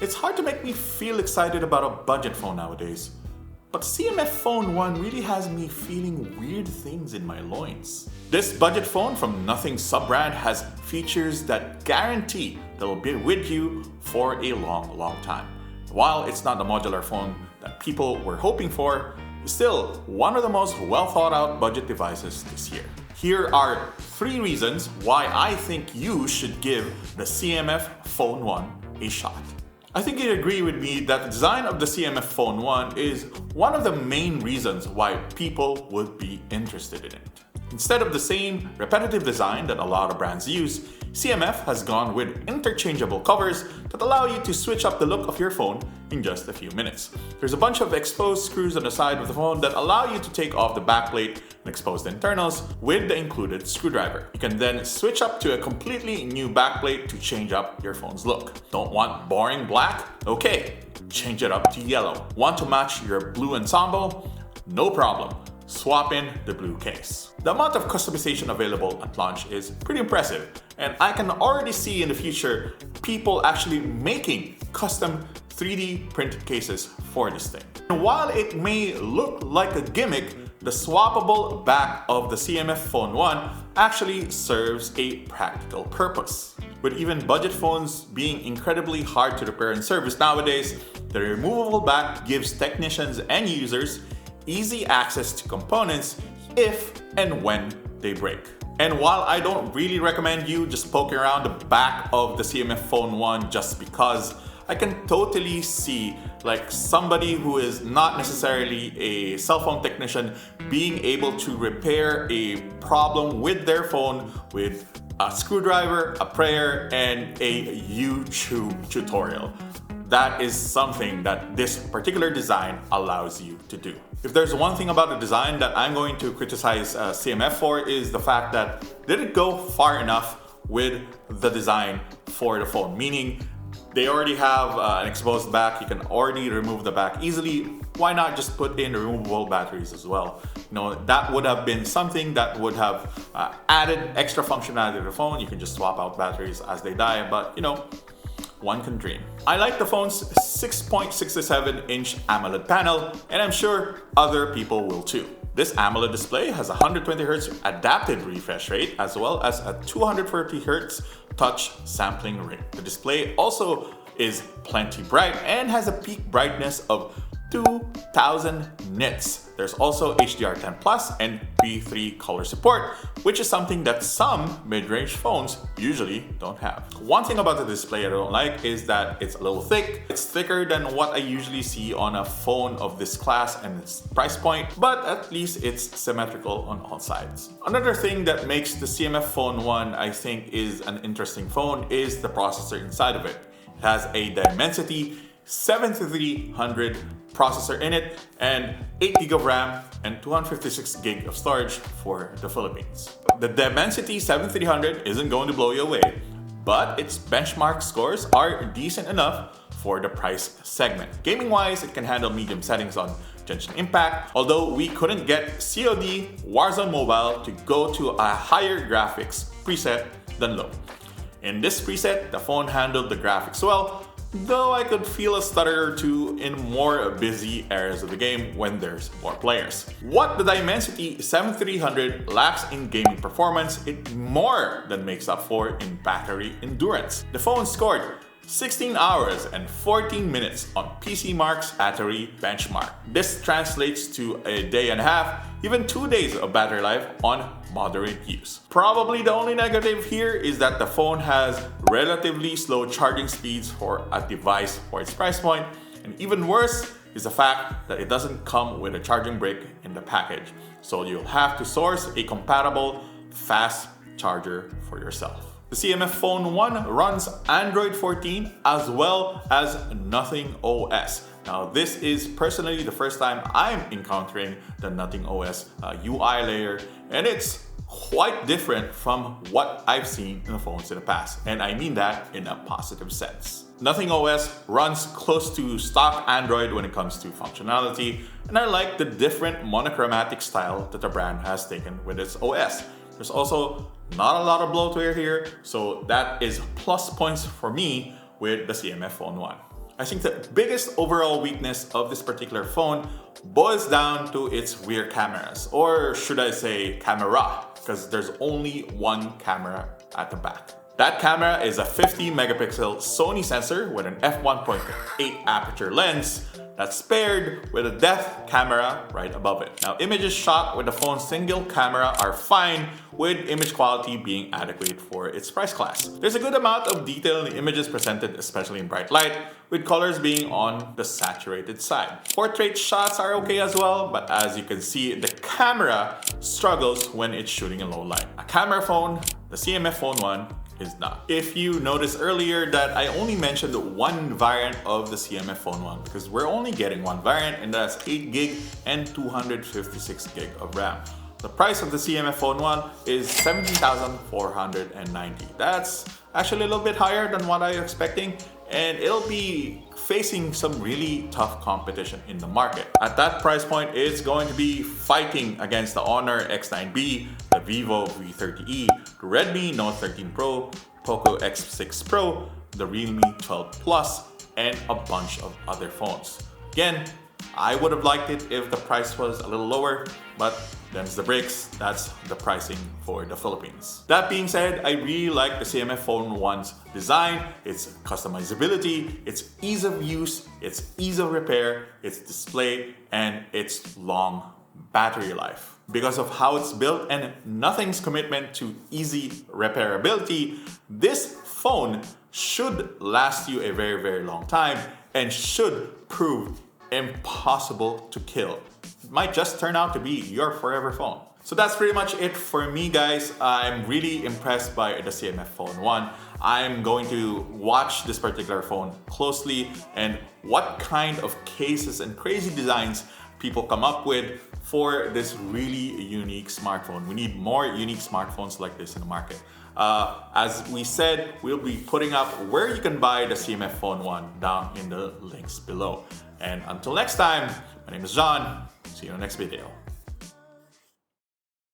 It's hard to make me feel excited about a budget phone nowadays, but CMF Phone 1 really has me feeling weird things in my loins. This budget phone from Nothing sub-brand has features that guarantee they'll be with you for a long time. While it's not the modular phone that people were hoping for, it's still one of the most well thought out budget devices this year. Here are 3 reasons why I think you should give the CMF Phone 1 a shot. I think you'd agree with me that the design of the CMF Phone 1 is one of the main reasons why people would be interested in it. Instead of the same repetitive design that a lot of brands use, CMF has gone with interchangeable covers that allow you to switch up the look of your phone in just a few minutes. There's a bunch of exposed screws on the side of the phone that allow you to take off the backplate and expose the internals with the included screwdriver. You can then switch up to a completely new backplate to change up your phone's look. Don't want boring black? Okay, change it up to yellow. Want to match your blue ensemble? No problem. Swap in the blue case. The amount of customization available at launch is pretty impressive, and I can already see in the future people actually making custom 3D printed cases for this thing. And while it may look like a gimmick, the swappable back of the CMF Phone 1 actually serves a practical purpose. With even budget phones being incredibly hard to repair and service nowadays, the removable back gives technicians and users easy access to components if and when they break. And while I don't really recommend you just poking around the back of the CMF Phone 1 just because, I can totally see like somebody who is not necessarily a cell phone technician being able to repair a problem with their phone with a screwdriver, a prayer, and a YouTube tutorial. That is something that this particular design allows you to do. If there's one thing about the design that I'm going to criticize CMF for, is the fact that they didn't go far enough with the design for the phone. Meaning they already have an exposed back, you can already remove the back easily. Why not just put in removable batteries as well? You know, that would have been something that would have added extra functionality to the phone. You can just swap out batteries as they die, but you know, one can dream. I like the phone's 6.67-inch AMOLED panel, and I'm sure other people will too. This AMOLED display has a 120Hz adapted refresh rate as well as a 240Hz touch sampling rate. The display also is plenty bright and has a peak brightness of 2000 nits. There's also HDR10 Plus and P3 color support, which is something that some mid-range phones usually don't have. One thing about the display I don't like is that it's a little thick. It's thicker than what I usually see on a phone of this class and its price point, but at least it's symmetrical on all sides. Another thing that makes the CMF Phone 1 I think is an interesting phone is the processor inside of it. It has a Dimensity 7300 processor in it and 8GB of RAM and 256GB of storage for the Philippines. The Dimensity 7300 isn't going to blow you away, but its benchmark scores are decent enough for the price segment. Gaming wise, it can handle medium settings on Genshin Impact, although we couldn't get COD Warzone Mobile to go to a higher graphics preset than low. In this preset, the phone handled the graphics well, though I could feel a stutter or two in more busy areas of the game when there's more players. What the Dimensity 7300 lacks in gaming performance, it more than makes up for in battery endurance. The phone scored 16 hours and 14 minutes on PCMark's battery benchmark. This translates to a day and a half, even 2 days of battery life on moderate use. Probably the only negative here is that the phone has relatively slow charging speeds for a device for its price point, and even worse is the fact that it doesn't come with a charging brick in the package, so you'll have to source a compatible fast charger for yourself. The CMF Phone 1 runs Android 14 as well as Nothing OS. Now this is personally the first time I'm encountering the Nothing OS UI layer, and it's quite different from what I've seen in the phones in the past, and I mean that in a positive sense. Nothing OS runs close to stock Android when it comes to functionality, and I like the different monochromatic style that the brand has taken with its OS. There's also not a lot of bloatware here, so that is plus points for me with the CMF Phone 1. I think the biggest overall weakness of this particular phone boils down to its rear cameras, or should I say camera, because there's only one camera at the back. That camera is a 50 megapixel Sony sensor with an f1.8 aperture lens that's paired with a depth camera right above it. Now, images shot with the phone's single camera are fine, with image quality being adequate for its price class. There's a good amount of detail in the images presented, especially in bright light, with colors being on the saturated side. Portrait shots are okay as well, but as you can see, the camera struggles when it's shooting in low light. A camera phone, the CMF Phone 1, is not. If you noticed earlier that I only mentioned one variant of the CMF Phone 1 because we're only getting one variant, and that's 8GB and 256GB of RAM. The price of the CMF Phone 1 is $17,490. That's actually a little bit higher than what I was expecting, and it'll be facing some really tough competition in the market. At that price point, it's going to be fighting against the Honor X9B, the Vivo V30e, the Redmi Note 13 Pro, Poco X6 Pro, the Realme 12 Plus, and a bunch of other phones. Again, I would have liked it if the price was a little lower, but them's the breaks. That's the pricing for the Philippines. That being said, I really like the CMF Phone 1's design, its customizability, its ease of use, its ease of repair, its display, and its long battery life. Because of how it's built and nothing's commitment to easy repairability, this phone should last you a very, very long time and should prove impossible to kill. It might just turn out to be your forever phone. So that's pretty much it for me, guys. I'm really impressed by the CMF Phone 1. I'm going to watch this particular phone closely and what kind of cases and crazy designs people come up with for this really unique smartphone. We need more unique smartphones like this in the market. As we said, we'll be putting up where you can buy the CMF Phone 1 down in the links below. And until next time, my name is John. See you in the next video.